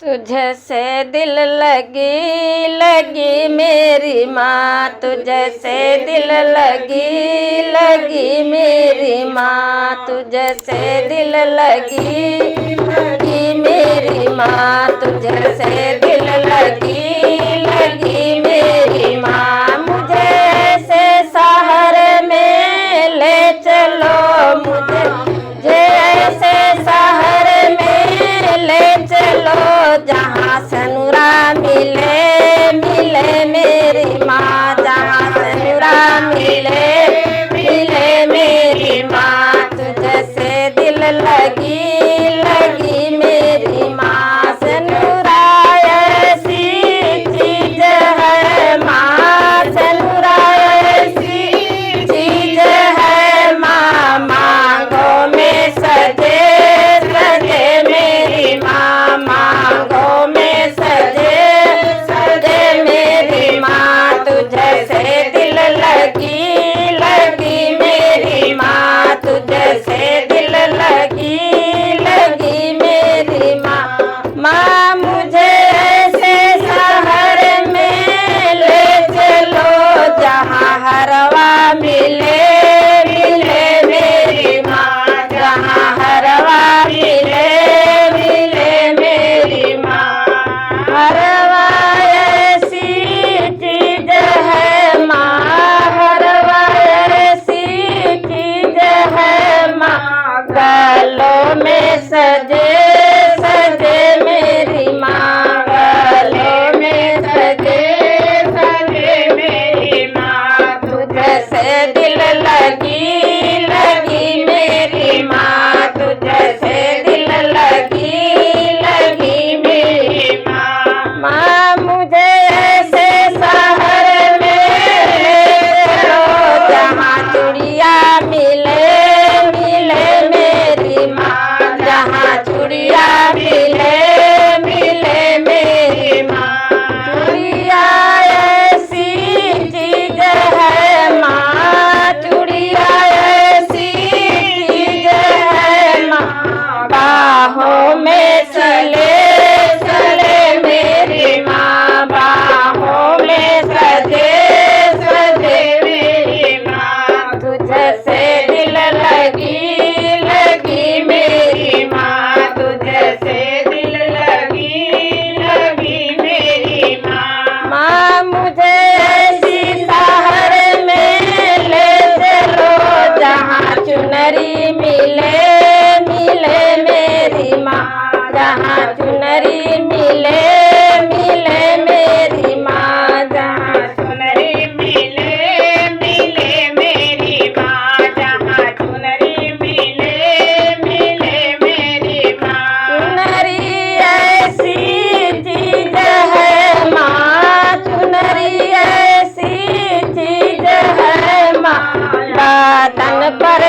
तुझसे दिल लगी लगी मेरी माँ, तुझसे दिल लगी लगी मेरी माँ, तुझसे दिल लगी लगी मेरी माँ, तुझसे दिल लगी लगी मेरी माँ। मुझे ऐसे शहर में ले चलो, मुझे ऐसे शहर में ले चलो जहाँ सनुरा मिले मिले मेरी माँ, जहाँ सनुरा मिले मिले मेरी माँ, तुझसे दिल लगी लगी मेरी माँ। सनुरा ऐसी चीज है माँ, सनुरा ऐसी चीज है माँ, मांगों में सजे सजे मेरी माँ, मांगों में सजे सजे मेरी माँ, तुझसे दिल लगी लगी मेरी माँ, तुझसे दिल लगी लगी मेरी माँ। माँ मुझे ऐसे शहर में ले चलो जहाँ हरवा मिले मिले मेरी माँ, जहाँ हरवा मिले मिले मेरी माँ। हरवा ऐसी चीज है माँ, हरवा ऐसी चीज है माँ, गलों में सजे सजे मेरी माँ, गलों में सजे सजे मेरी माँ, तुझसे दिल लगी लगी मेरी माँ, तुझसे दिल लगी लगी मेरी माँ। माँ मुझे ऐसे शहर में ले चलो जहाँ चूड़िया मिले मिले मेरी माँ, जहाँ चूड़िया मिले मिले मेरी माँ। चूड़िया ऐसी चीज है माँ, चूड़िया ऐसी चीज है माँ, बाहों में चले चले मेरी माँ, बाहों में सजे सजे मेरी माँ, तुझसे दिल लगी लगी मेरी माँ, तुझसे दिल लगी लगी मेरी माँ। माँ मुझे ऐसी शहर में ले चलो जहाँ चुनरी मिले मिले मेरी माँ, जहाँ चुनरी मिले मिले मेरी माँ, जहाँ चुनरी मिले मिले मेरी माँ, जहाँ चुनरी मिले मिले मेरी माँ। चुनरी ऐसी चीज है माँ, चुनरी ऐसी चीज है माँ, बदन पर